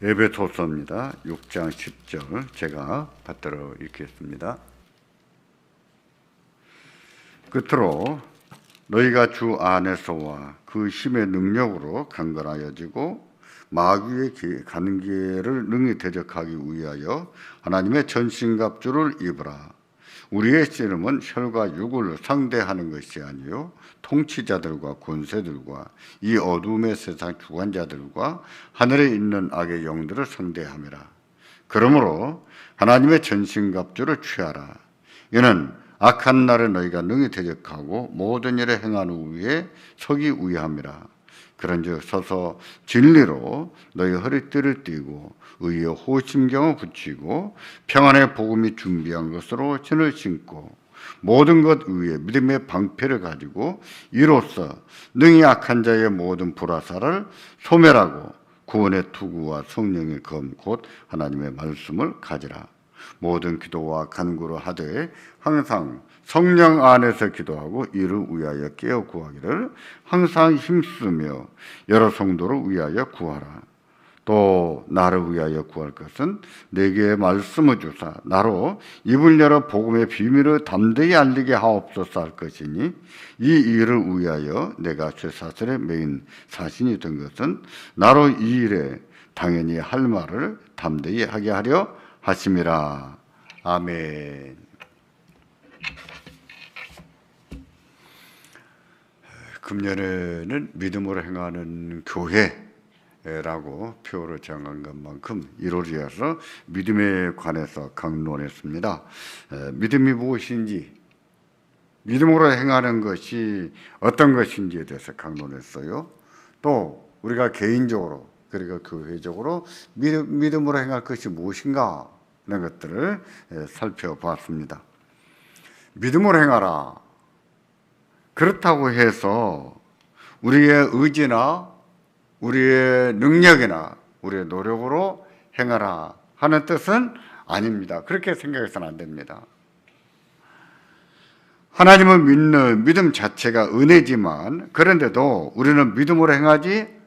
에베소서입니다. 6장 10절 제가 받들어 읽겠습니다. 끝으로 너희가 주 안에서와 그 힘의 능력으로 강건하여지고 마귀의 가는 길을 능히 대적하기 위하여 하나님의 전신갑주를 입으라. 우리의 씨름은 혈과 육을 상대하는 것이 아니요 통치자들과 권세들과 이 어둠의 세상 주관자들과 하늘에 있는 악의 영들을 상대함이라. 그러므로 하나님의 전신갑주를 취하라. 이는 악한 날에 너희가 능히 대적하고 모든 일에 행하는 후에 서기 위함이라. 그런즉 서서 진리로 너희 허리띠를 띠고 의의 호심경을 붙이고 평안의 복음이 준비한 것으로 신을 신고 모든 것 위에 믿음의 방패를 가지고 이로써 능히 악한 자의 모든 불화살을 소멸하고 구원의 투구와 성령의 검 곧 하나님의 말씀을 가지라. 모든 기도와 간구를 하되 항상 성령 안에서 기도하고 이를 위하여 깨어 구하기를 항상 힘쓰며 여러 성도를 위하여 구하라. 또 나를 위하여 구할 것은 내게 말씀을 주사 나로 입을 열어 복음의 비밀을 담대히 알리게 하옵소서 할 것이니 이 일을 위하여 내가 쇠사슬에 매인 사신이 된 것은 나로 이 일에 당연히 할 말을 담대히 하게 하려 하심이라. 아멘. 금년에는 믿음으로 행하는 교회라고 표를 정한 것만큼 1월이어서 믿음에 관해서 강론했습니다. 믿음이 무엇인지, 믿음으로 행하는 것이 어떤 것인지에 대해서 강론했어요. 또 우리가 개인적으로 그리고 교회적으로 믿음으로 행할 것이 무엇인가 하는 것들을 살펴보았습니다. 믿음으로 행하라. 그렇다고 해서 우리의 의지나 우리의 능력이나 우리의 노력으로 행하라 하는 뜻은 아닙니다. 그렇게 생각해서는 안 됩니다. 하나님을 믿는 믿음 자체가 은혜지만 그런데도 우리는 믿음으로 행하지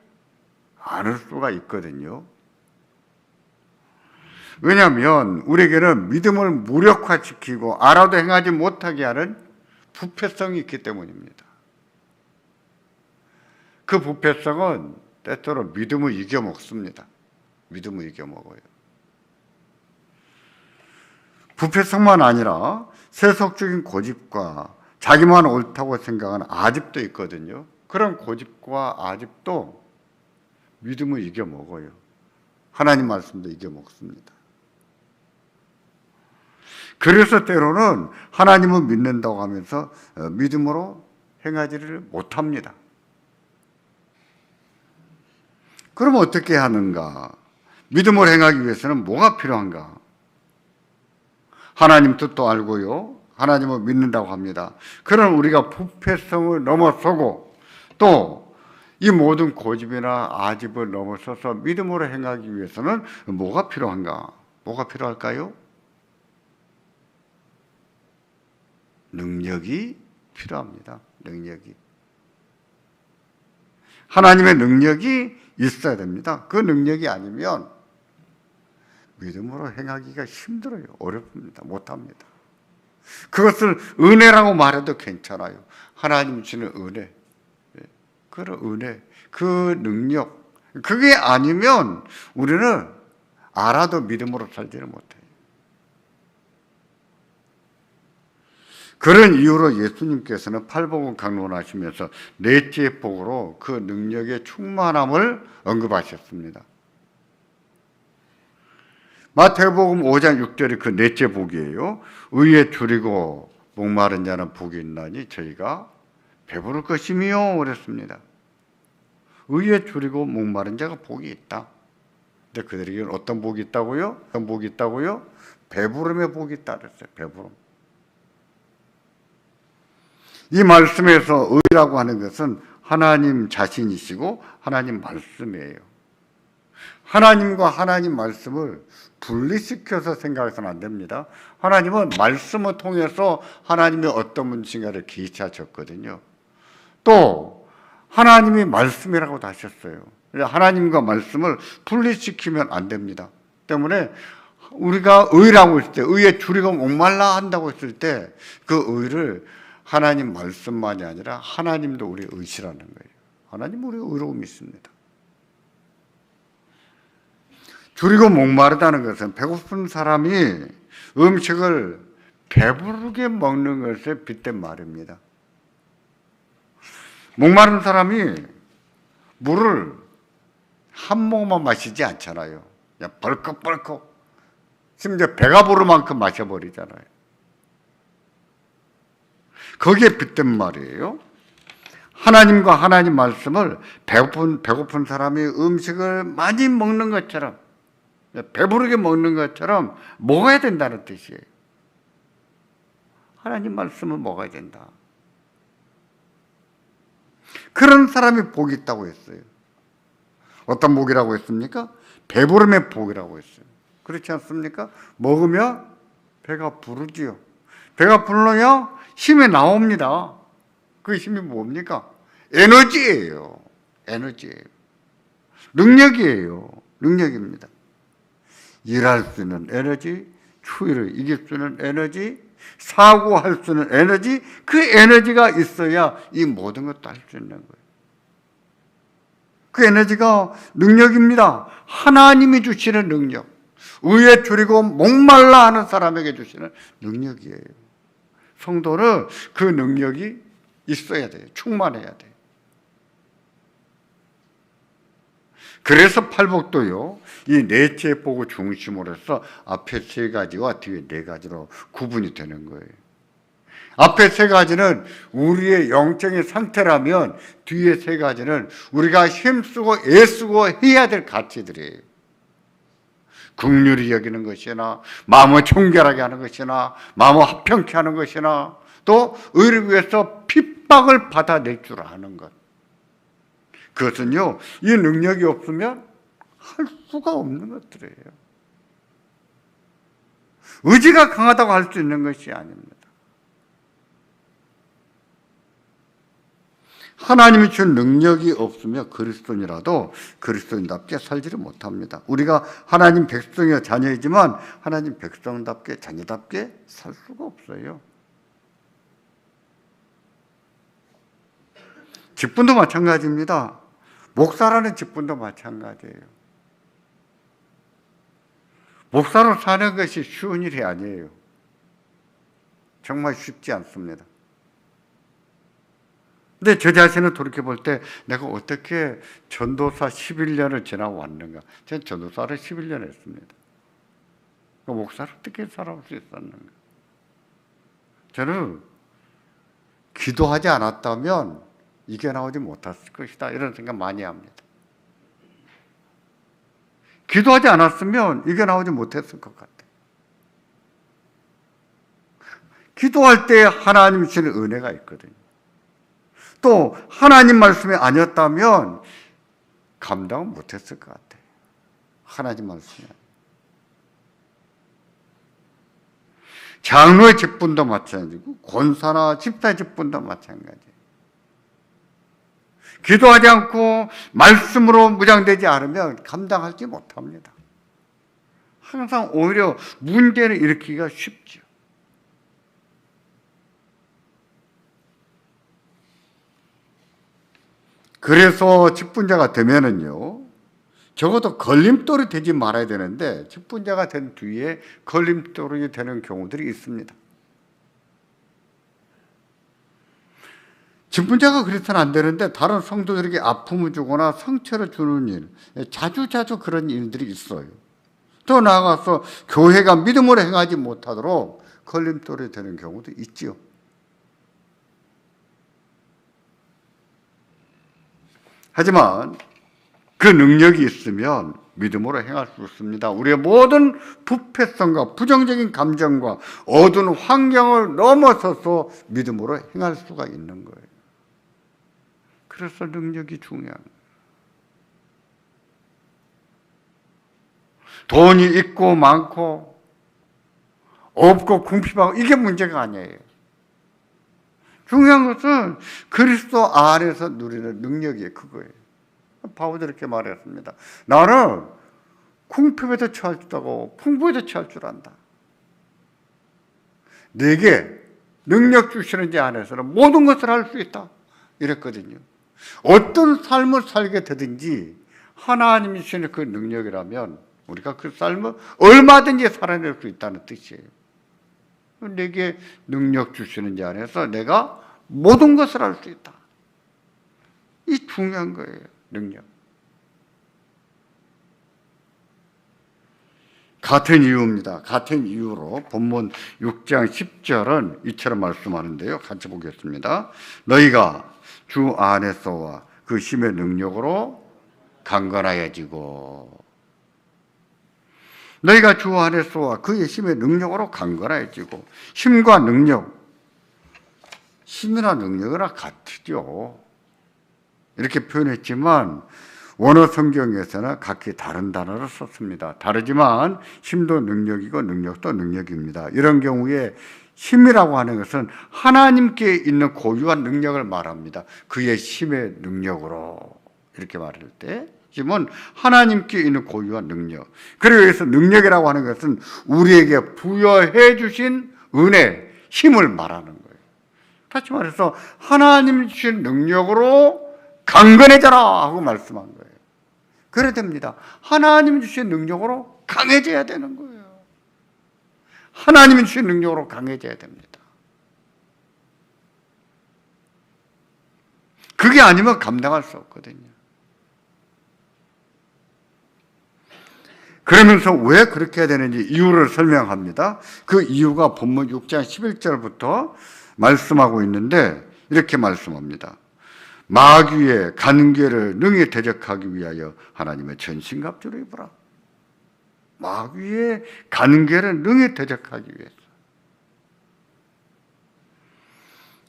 않을 수가 있거든요. 왜냐하면 우리에게는 믿음을 무력화시키고 알아도 행하지 못하게 하는 부패성이 있기 때문입니다. 그 부패성은 때때로 믿음을 이겨먹습니다. 믿음을 이겨먹어요. 부패성만 아니라 세속적인 고집과 자기만 옳다고 생각하는 아집도 있거든요. 그런 고집과 아집도 믿음을 이겨먹어요. 하나님 말씀도 이겨먹습니다. 그래서 때로는 하나님을 믿는다고 하면서 믿음으로 행하지를 못합니다. 그럼 어떻게 하는가? 믿음으로 행하기 위해서는 뭐가 필요한가? 하나님 뜻도 알고요. 하나님을 믿는다고 합니다. 그럼 우리가 부패성을 넘어서고 또 이 모든 고집이나 아집을 넘어서서 믿음으로 행하기 위해서는 뭐가 필요한가? 뭐가 필요할까요? 능력이 필요합니다. 능력이. 하나님의 능력이 있어야 됩니다. 그 능력이 아니면 믿음으로 행하기가 힘들어요. 어렵습니다. 못합니다. 그것을 은혜라고 말해도 괜찮아요. 하나님 주는 은혜. 그런 은혜, 그 능력. 그게 아니면 우리는 알아도 믿음으로 살지를 못해요. 그런 이유로 예수님께서는 팔복음 강론하시면서 넷째 복으로 그 능력의 충만함을 언급하셨습니다. 마태복음 5장 6절이 그 넷째 복이에요. 의에 줄이고 목마른 자는 복이 있나니 저희가 배부를 것이며 그랬습니다. 의에 줄이고 목마른 자가 복이 있다. 근데 그들에게는 어떤 복이 있다고요? 어떤 복이 있다고요? 배부름의 복이 있다 그랬어요. 배부름. 이 말씀에서 의라고 하는 것은 하나님 자신이시고 하나님 말씀이에요. 하나님과 하나님 말씀을 분리시켜서 생각해서는 안 됩니다. 하나님은 말씀을 통해서 하나님의 어떤 분인가를 계시하셨거든요. 또 하나님이 말씀이라고도 하셨어요. 하나님과 말씀을 분리시키면 안 됩니다. 때문에 우리가 의라고 했을 때, 의에 줄이고 목말라 한다고 했을 때 그 의를 하나님 말씀만이 아니라 하나님도 우리의 의시라는 거예요. 하나님 우리의 의로움이 있습니다. 줄이고 목마르다는 것은 배고픈 사람이 음식을 배부르게 먹는 것에 빗댄 말입니다. 목마른 사람이 물을 한 모금만 마시지 않잖아요. 그냥 벌컥벌컥, 심지어 배가 부를 만큼 마셔버리잖아요. 거기에 빗댄 말이에요. 하나님과 하나님 말씀을 배고픈 사람이 음식을 많이 먹는 것처럼, 배부르게 먹는 것처럼 먹어야 된다는 뜻이에요. 하나님 말씀을 먹어야 된다. 그런 사람이 복이 있다고 했어요. 어떤 복이라고 했습니까? 배부름의 복이라고 했어요. 그렇지 않습니까? 먹으면 배가 부르지요. 배가 부르면 힘이 나옵니다. 그 힘이 뭡니까? 에너지예요. 에너지예요. 능력이에요. 능력입니다. 일할 수 있는 에너지, 추위를 이길 수 있는 에너지, 사고할 수 있는 에너지, 그 에너지가 있어야 이 모든 것도 할 수 있는 거예요. 그 에너지가 능력입니다. 하나님이 주시는 능력. 의에 줄이고 목말라 하는 사람에게 주시는 능력이에요. 성도는 그 능력이 있어야 돼요. 충만해야 돼요. 그래서 팔복도요, 이 넷째 복을 중심으로 해서 앞에 세 가지와 뒤에 네 가지로 구분이 되는 거예요. 앞에 세 가지는 우리의 영적인 상태라면 뒤에 세 가지는 우리가 힘쓰고 애쓰고 해야 될 가치들이에요. 긍휼히 여기는 것이나, 마음을 청결하게 하는 것이나, 마음을 화평케 하는 것이나, 또 의를 위해서 핍박을 받아낼 줄 아는 것. 그것은요, 이 능력이 없으면 할 수가 없는 것들이에요. 의지가 강하다고 할 수 있는 것이 아닙니다. 하나님이 준 능력이 없으면 그리스도인이라도 그리스도인답게 살지를 못합니다. 우리가 하나님 백성이여 자녀이지만 하나님 백성답게 자녀답게 살 수가 없어요. 직분도 마찬가지입니다. 목사라는 직분도 마찬가지예요. 목사로 사는 것이 쉬운 일이 아니에요. 정말 쉽지 않습니다. 근데 저 자신을 돌이켜볼 때 내가 어떻게 전도사 11년을 지나고 왔는가. 저는 전도사를 11년 했습니다. 목사를 어떻게 살아올 수 있었는가. 저는 기도하지 않았다면 이겨나오지 못했을 것이다, 이런 생각 많이 합니다. 기도하지 않았으면 이겨나오지 못했을 것 같아요. 기도할 때 하나님이 주시는 은혜가 있거든요. 또 하나님 말씀이 아니었다면 감당은 못했을 것 같아요. 하나님 말씀이. 장로의 직분도 마찬가지고 권사나 집사의 직분도 마찬가지예요. 기도하지 않고 말씀으로 무장되지 않으면 감당하지 못합니다. 항상 오히려 문제를 일으키기가 쉽죠. 그래서 직분자가 되면은요, 적어도 걸림돌이 되지 말아야 되는데 직분자가 된 뒤에 걸림돌이 되는 경우들이 있습니다. 직분자가 그래서는 안 되는데 다른 성도들에게 아픔을 주거나 상처를 주는 일, 자주 그런 일들이 있어요. 더 나아가서 교회가 믿음으로 행하지 못하도록 걸림돌이 되는 경우도 있지요. 하지만 그 능력이 있으면 믿음으로 행할 수 있습니다. 우리의 모든 부패성과 부정적인 감정과 어두운 환경을 넘어서서 믿음으로 행할 수가 있는 거예요. 그래서 능력이 중요한 거예요. 돈이 있고 많고 없고 궁핍하고 이게 문제가 아니에요. 중요한 것은 그리스도 안에서 누리는 능력이 그거예요. 바울도 이렇게 말했습니다. 나는 궁핍에도 처할 줄 알고 풍부에도 처할 줄 안다. 내게 능력 주시는 자 안에서는 모든 것을 할 수 있다. 이랬거든요. 어떤 삶을 살게 되든지 하나님이 주시는 그 능력이라면 우리가 그 삶을 얼마든지 살아낼 수 있다는 뜻이에요. 내게 능력 주시는 자 안에서 내가 모든 것을 할 수 있다. 이 중요한 거예요. 능력. 같은 이유입니다. 같은 이유로 본문 6장 10절은 이처럼 말씀하는데요. 같이 보겠습니다. 너희가 주 안에서와 그 힘의 능력으로 강건하여지고, 너희가 주 안에서와 그의 힘의 능력으로 강건하여지고. 힘과 능력, 힘이나 능력이나 같으죠. 이렇게 표현했지만 원어 성경에서는 각기 다른 단어를 썼습니다. 다르지만 힘도 능력이고 능력도 능력입니다. 이런 경우에 힘이라고 하는 것은 하나님께 있는 고유한 능력을 말합니다. 그의 힘의 능력으로 이렇게 말할 때 힘은 하나님께 있는 고유한 능력. 그래서 능력이라고 하는 것은 우리에게 부여해 주신 은혜, 힘을 말하는 거예요. 다시 말해서 하나님 주신 능력으로 강건해져라 하고 말씀한 거예요. 그래야 됩니다. 하나님 주신 능력으로 강해져야 되는 거예요. 하나님이 주신 능력으로 강해져야 됩니다. 그게 아니면 감당할 수 없거든요. 그러면서 왜 그렇게 해야 되는지 이유를 설명합니다. 그 이유가 본문 6장 11절부터 말씀하고 있는데 이렇게 말씀합니다. 마귀의 간계를 능히 대적하기 위하여 하나님의 전신갑주를 입으라. 마귀의 간계를 능히 대적하기 위해서.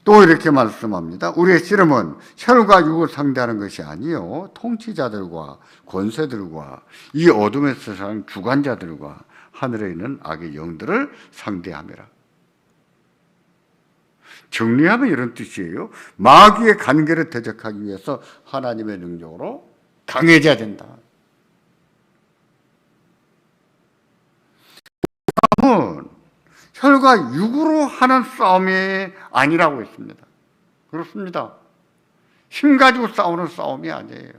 또 이렇게 말씀합니다. 우리의 씨름은 혈과 육을 상대하는 것이 아니요 통치자들과 권세들과 이 어둠의 세상 주관자들과 하늘에 있는 악의 영들을 상대함이라. 정리하면 이런 뜻이에요. 마귀의 간계를 대적하기 위해서 하나님의 능력으로 강해져야 된다. 싸움은 혈과 육으로 하는 싸움이 아니라고 했습니다. 그렇습니다. 힘 가지고 싸우는 싸움이 아니에요.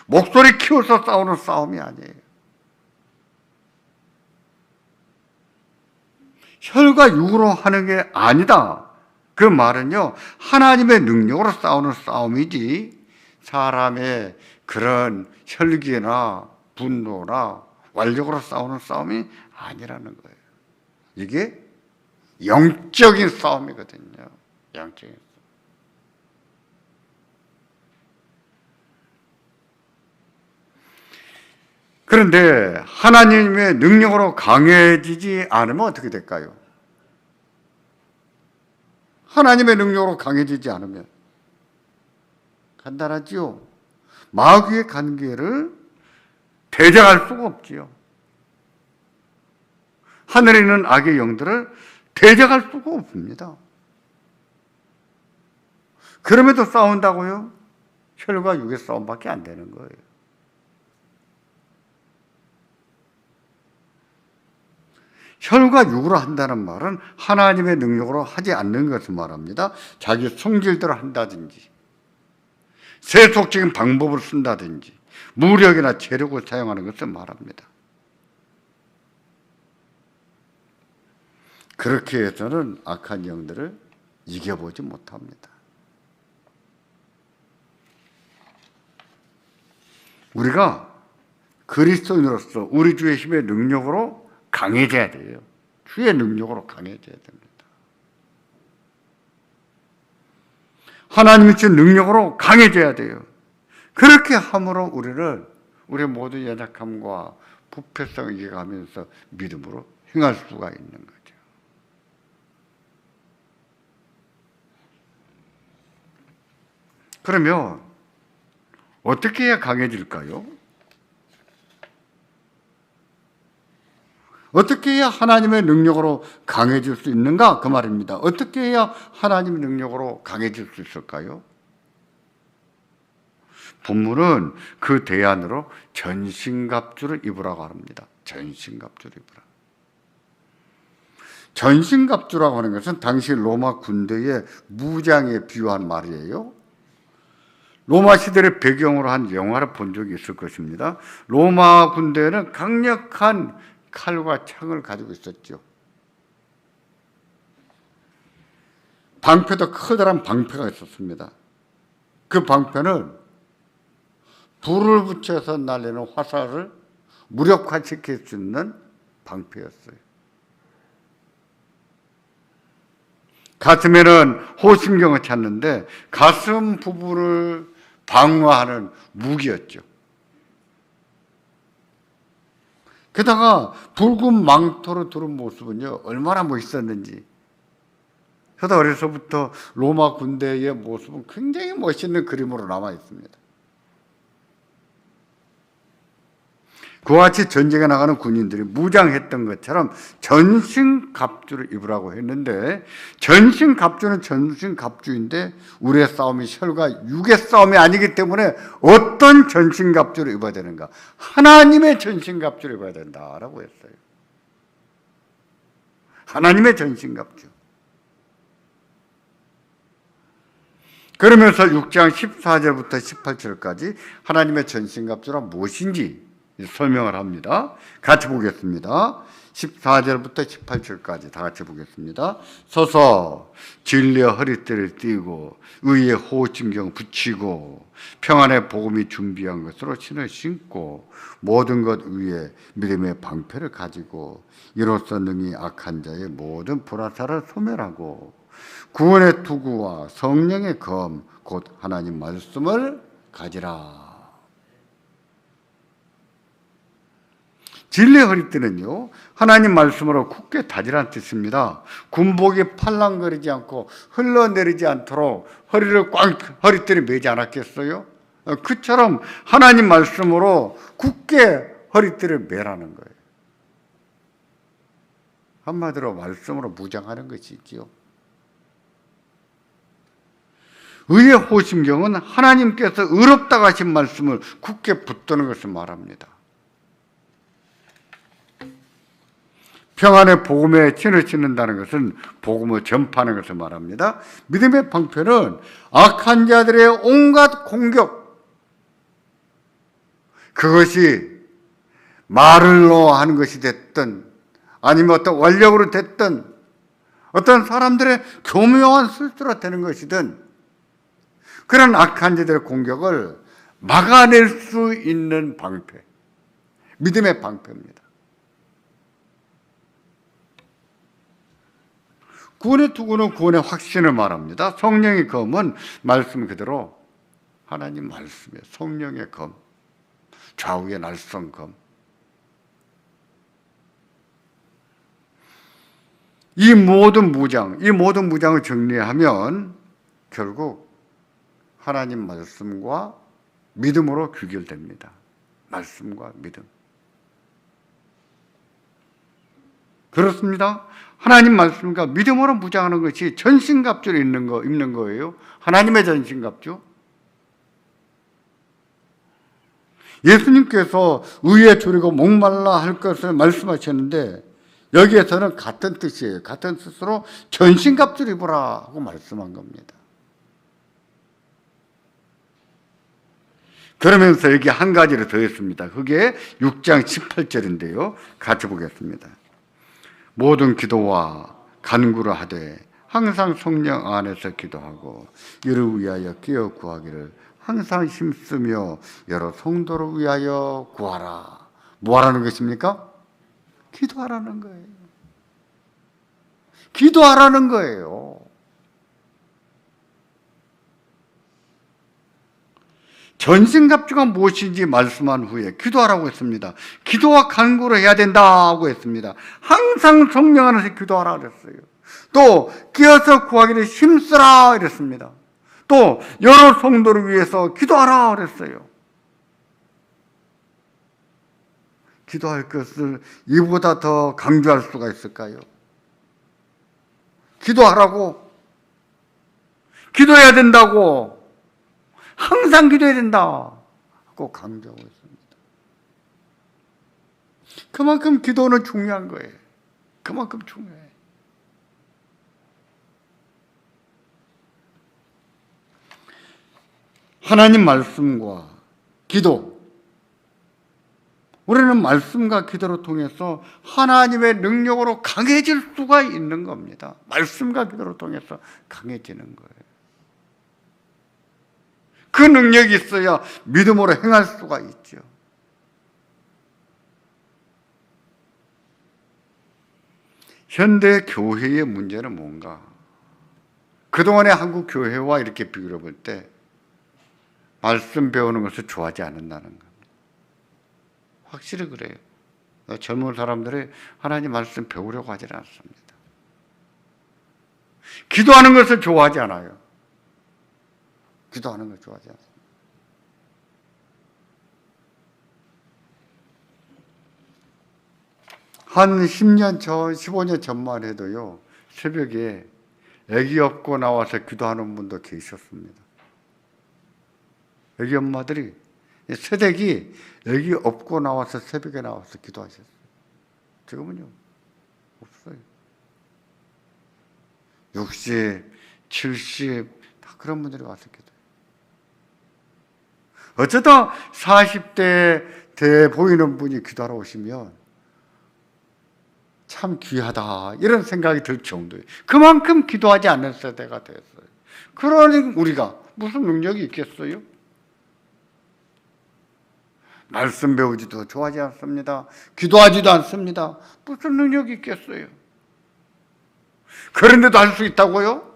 목소리 키워서 싸우는 싸움이 아니에요. 혈과 육으로 하는 게 아니다. 그 말은요, 하나님의 능력으로 싸우는 싸움이지 사람의 그런 혈기나 분노나 완력으로 싸우는 싸움이 아니라는 거예요. 이게 영적인 싸움이거든요. 영적인 싸움. 그런데 하나님의 능력으로 강해지지 않으면 어떻게 될까요? 하나님의 능력으로 강해지지 않으면 간단하지요. 마귀의 관계를 대적할 수가 없지요. 하늘에 있는 악의 영들을 대적할 수가 없습니다. 그럼에도 싸운다고요? 혈과 육의 싸움밖에 안 되는 거예요. 혈과 육으로 한다는 말은 하나님의 능력으로 하지 않는 것을 말합니다. 자기 성질대로 한다든지 세속적인 방법을 쓴다든지 무력이나 재력을 사용하는 것을 말합니다. 그렇게 해서는 악한 영들을 이겨보지 못합니다. 우리가 그리스도인으로서 우리 주의 힘의 능력으로 강해져야 돼요. 주의 능력으로 강해져야 됩니다. 하나님이 주신 능력으로 강해져야 돼요. 그렇게 함으로 우리를 우리 모든 연약함과 부패성을 이겨가면서 믿음으로 행할 수가 있는 거죠. 그러면 어떻게 해야 강해질까요? 어떻게 해야 하나님의 능력으로 강해질 수 있는가? 그 말입니다. 어떻게 해야 하나님의 능력으로 강해질 수 있을까요? 본문은 그 대안으로 전신갑주를 입으라고 합니다. 전신갑주를 입으라. 전신갑주라고 하는 것은 당시 로마 군대의 무장에 비유한 말이에요. 로마 시대를 배경으로 한 영화를 본 적이 있을 것입니다. 로마 군대는 강력한 칼과 창을 가지고 있었죠. 방패도 커다란 방패가 있었습니다. 그 방패는 불을 붙여서 날리는 화살을 무력화시킬 수 있는 방패였어요. 가슴에는 호심경을 찼는데 가슴 부분을 방어하는 무기였죠. 게다가 붉은 망토를 두른 모습은요, 얼마나 멋있었는지. 저도 어려서부터 로마 군대의 모습은 굉장히 멋있는 그림으로 남아 있습니다. 그와 같이 전쟁에 나가는 군인들이 무장했던 것처럼 전신갑주를 입으라고 했는데, 전신갑주는 전신갑주인데 우리의 싸움이 혈과 육의 싸움이 아니기 때문에 어떤 전신갑주를 입어야 되는가? 하나님의 전신갑주를 입어야 된다라고 했어요. 하나님의 전신갑주. 그러면서 6장 14절부터 18절까지 하나님의 전신갑주란 무엇인지 설명을 합니다. 같이 보겠습니다. 14절부터 18절까지 다 같이 보겠습니다. 서서 진리의 허리띠를 띠고 의의 호심경 붙이고 평안의 복음이 준비한 것으로 신을 신고 모든 것 위에 믿음의 방패를 가지고 이로써 능히 악한 자의 모든 불화살을 소멸하고 구원의 투구와 성령의 검 곧 하나님 말씀을 가지라. 진리의 허리띠는요, 하나님 말씀으로 굳게 다지란 뜻입니다. 군복이 팔랑거리지 않고 흘러내리지 않도록 허리띠를 매지 않았겠어요? 그처럼 하나님 말씀으로 굳게 허리띠를 매라는 거예요. 한마디로 말씀으로 무장하는 것이지요. 의의 호심경은 하나님께서 의롭다고 하신 말씀을 굳게 붙드는 것을 말합니다. 평안의 복음에 진을 신는다는 것은 복음을 전파하는 것을 말합니다. 믿음의 방패는 악한 자들의 온갖 공격, 그것이 말로 하는 것이 됐든 아니면 어떤 원력으로 됐든 어떤 사람들의 교묘한 술수로 되는 것이든 그런 악한 자들의 공격을 막아낼 수 있는 방패, 믿음의 방패입니다. 구원의 투구는 구원의 확신을 말합니다. 성령의 검은 말씀 그대로 하나님 말씀이에요. 성령의 검, 좌우의 날선 검. 이 모든 무장을 정리하면 결국 하나님 말씀과 믿음으로 귀결됩니다. 말씀과 믿음. 그렇습니다. 하나님 말씀과 믿음으로 무장하는 것이 전신갑주를 입는 거예요. 하나님의 전신갑주. 예수님께서 의에 졸이고 목말라 할 것을 말씀하셨는데 여기에서는 같은 뜻이에요. 같은 뜻으로 전신갑주를 입으라 하고 말씀한 겁니다. 그러면서 여기 한 가지를 더 했습니다. 그게 6장 18절인데요. 같이 보겠습니다. 모든 기도와 간구를 하되 항상 성령 안에서 기도하고 이를 위하여 깨어 구하기를 항상 힘쓰며 여러 성도를 위하여 구하라. 뭐 하라는 것입니까? 기도하라는 거예요. 기도하라는 거예요. 전신갑주가 무엇인지 말씀한 후에 기도하라고 했습니다. 기도와 간구를 해야 된다고 했습니다. 항상 성령 안에서 기도하라 그랬어요. 또 끼어서 구하기를 힘쓰라 그랬습니다. 또 여러 성도를 위해서 기도하라 그랬어요. 기도할 것을 이보다 더 강조할 수가 있을까요? 기도하라고, 기도해야 된다고, 항상 기도해야 된다고 강조하고 있습니다. 그만큼 기도는 중요한 거예요. 그만큼 중요해요. 하나님 말씀과 기도, 우리는 말씀과 기도를 통해서 하나님의 능력으로 강해질 수가 있는 겁니다. 말씀과 기도를 통해서 강해지는 거예요. 그 능력이 있어야 믿음으로 행할 수가 있죠. 현대 교회의 문제는 뭔가? 그동안의 한국 교회와 이렇게 비교해 볼 때 말씀 배우는 것을 좋아하지 않는다는 겁니다. 확실히 그래요. 젊은 사람들이 하나님 말씀 배우려고 하지 않습니다. 기도하는 것을 좋아하지 않아요. 기도하는 걸 좋아하지 않습니다. 한 10년 전, 15년 전만 해도요, 새벽에 아기 업고 나와서 기도하는 분도 계셨습니다. 아기 엄마들이, 새댁이 아기 업고 나와서 새벽에 나와서 기도하셨어요. 지금은요, 없어요. 60, 70, 다 그런 분들이 와서 기도해요. 어쩌다 40대 돼 보이는 분이 기도하러 오시면 참 귀하다 이런 생각이 들 정도예요. 그만큼 기도하지 않는 세대가 됐어요. 그러니 우리가 무슨 능력이 있겠어요? 말씀 배우지도 좋아하지 않습니다. 기도하지도 않습니다. 무슨 능력이 있겠어요? 그런데도 할 수 있다고요?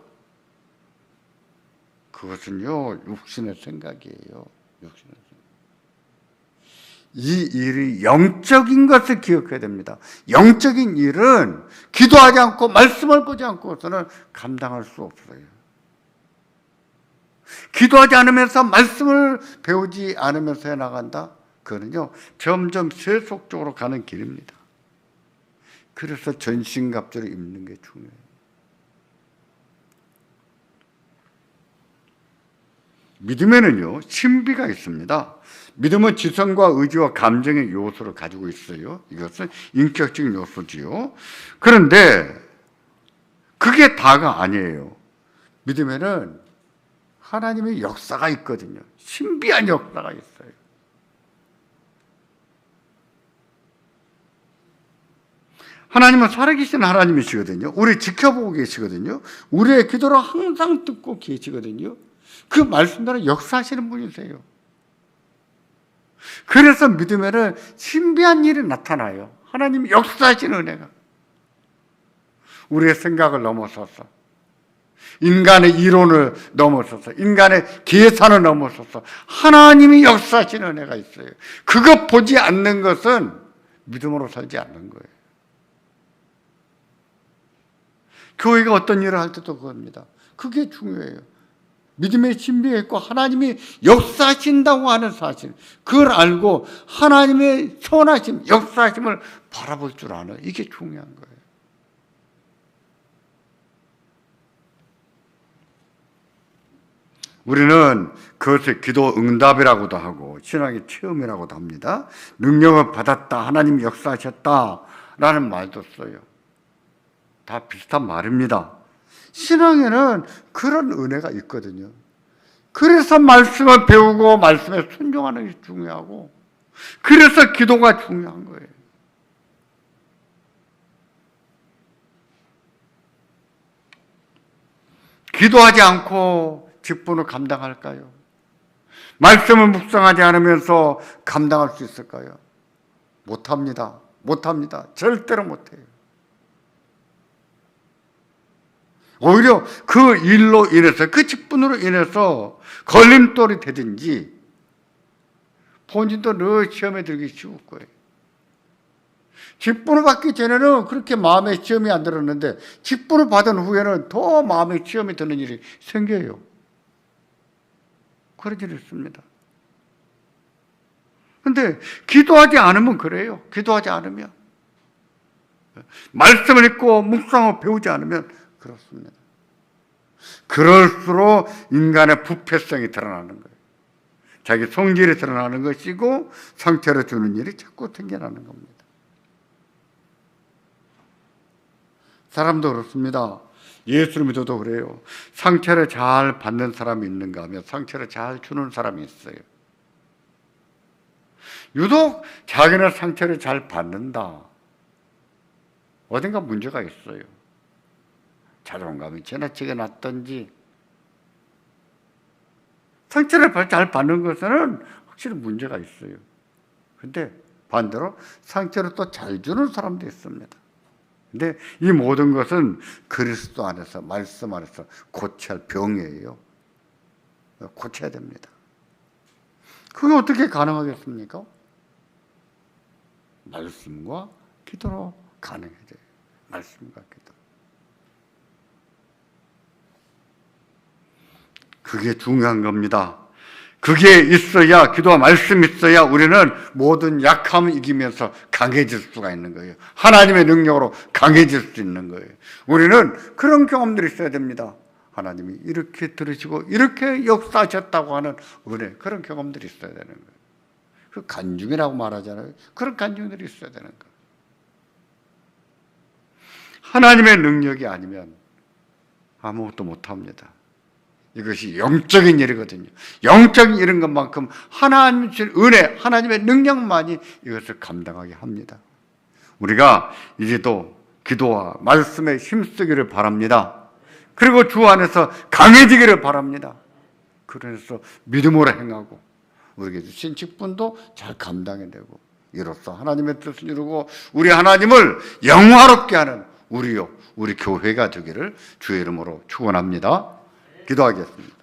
그것은요, 육신의 생각이에요. 육신의 생각. 이 일이 영적인 것을 기억해야 됩니다. 영적인 일은 기도하지 않고 말씀을 보지 않고서는 감당할 수 없어요. 기도하지 않으면서 말씀을 배우지 않으면서 해나간다? 그거는요, 점점 세속적으로 가는 길입니다. 그래서 전신갑주를 입는 게 중요해요. 믿음에는요, 신비가 있습니다. 믿음은 지성과 의지와 감정의 요소를 가지고 있어요. 이것은 인격적인 요소지요. 그런데 그게 다가 아니에요. 믿음에는 하나님의 역사가 있거든요. 신비한 역사가 있어요. 하나님은 살아계신 하나님이시거든요. 우리 지켜보고 계시거든요. 우리의 기도를 항상 듣고 계시거든요. 그 말씀대로 역사하시는 분이세요. 그래서 믿음에는 신비한 일이 나타나요. 하나님이 역사하시는 은혜가. 우리의 생각을 넘어서서, 인간의 이론을 넘어서서, 인간의 계산을 넘어서서 하나님이 역사하시는 은혜가 있어요. 그거 보지 않는 것은 믿음으로 살지 않는 거예요. 교회가 어떤 일을 할 때도 그겁니다. 그게 중요해요. 믿음의 신비가 있고 하나님이 역사하신다고 하는 사실, 그걸 알고 하나님의 선하심, 역사하심을 바라볼 줄 아는, 이게 중요한 거예요. 우리는 그것을 기도 응답이라고도 하고 신앙의 체험이라고도 합니다. 능력을 받았다, 하나님이 역사하셨다라는 말도 써요. 다 비슷한 말입니다. 신앙에는 그런 은혜가 있거든요. 그래서 말씀을 배우고 말씀에 순종하는 게 중요하고, 그래서 기도가 중요한 거예요. 기도하지 않고 직분을 감당할까요? 말씀을 묵상하지 않으면서 감당할 수 있을까요? 못합니다. 못합니다. 절대로 못해요. 오히려 그 일로 인해서, 그 직분으로 인해서 걸림돌이 되든지 본인도 늘 시험에 들기 쉬울 거예요. 직분을 받기 전에는 그렇게 마음에 시험이 안 들었는데 직분을 받은 후에는 더 마음에 시험이 드는 일이 생겨요. 그런 일이 있습니다. 그런데 기도하지 않으면 그래요. 기도하지 않으면. 말씀을 읽고 묵상하고 배우지 않으면 그렇습니다. 그럴수록 인간의 부패성이 드러나는 거예요. 자기 성질이 드러나는 것이고 상처를 주는 일이 자꾸 생겨나는 겁니다. 사람도 그렇습니다. 예수를 믿어도 그래요. 상처를 잘 받는 사람이 있는가 하면 상처를 잘 주는 사람이 있어요. 유독 자기는 상처를 잘 받는다. 어딘가 문제가 있어요. 자존감이 지나치게 낮든지. 상처를 잘 받는 것은 확실히 문제가 있어요. 근데 반대로 상처를 또 잘 주는 사람도 있습니다. 근데 이 모든 것은 그리스도 안에서, 말씀 안에서 고쳐야 할 병이에요. 고쳐야 됩니다. 그게 어떻게 가능하겠습니까? 말씀과 기도로 가능해져요. 말씀과 기도. 그게 중요한 겁니다. 그게 있어야, 기도와 말씀이 있어야 우리는 모든 약함을 이기면서 강해질 수가 있는 거예요. 하나님의 능력으로 강해질 수 있는 거예요. 우리는 그런 경험들이 있어야 됩니다. 하나님이 이렇게 들으시고 이렇게 역사하셨다고 하는 은혜, 그런 경험들이 있어야 되는 거예요. 그 간증이라고 말하잖아요. 그런 간증들이 있어야 되는 거예요. 하나님의 능력이 아니면 아무것도 못합니다. 이것이 영적인 일이거든요. 영적인 일인 것만큼 하나님의 은혜, 하나님의 능력만이 이것을 감당하게 합니다. 우리가 이제도 기도와 말씀에 힘쓰기를 바랍니다. 그리고 주 안에서 강해지기를 바랍니다. 그래서 믿음으로 행하고 우리에게 주신 직분도 잘 감당해내고 이로써 하나님의 뜻을 이루고 우리 하나님을 영화롭게 하는 우리 교회가 되기를 주의 이름으로 축원합니다. 기도하겠습니다.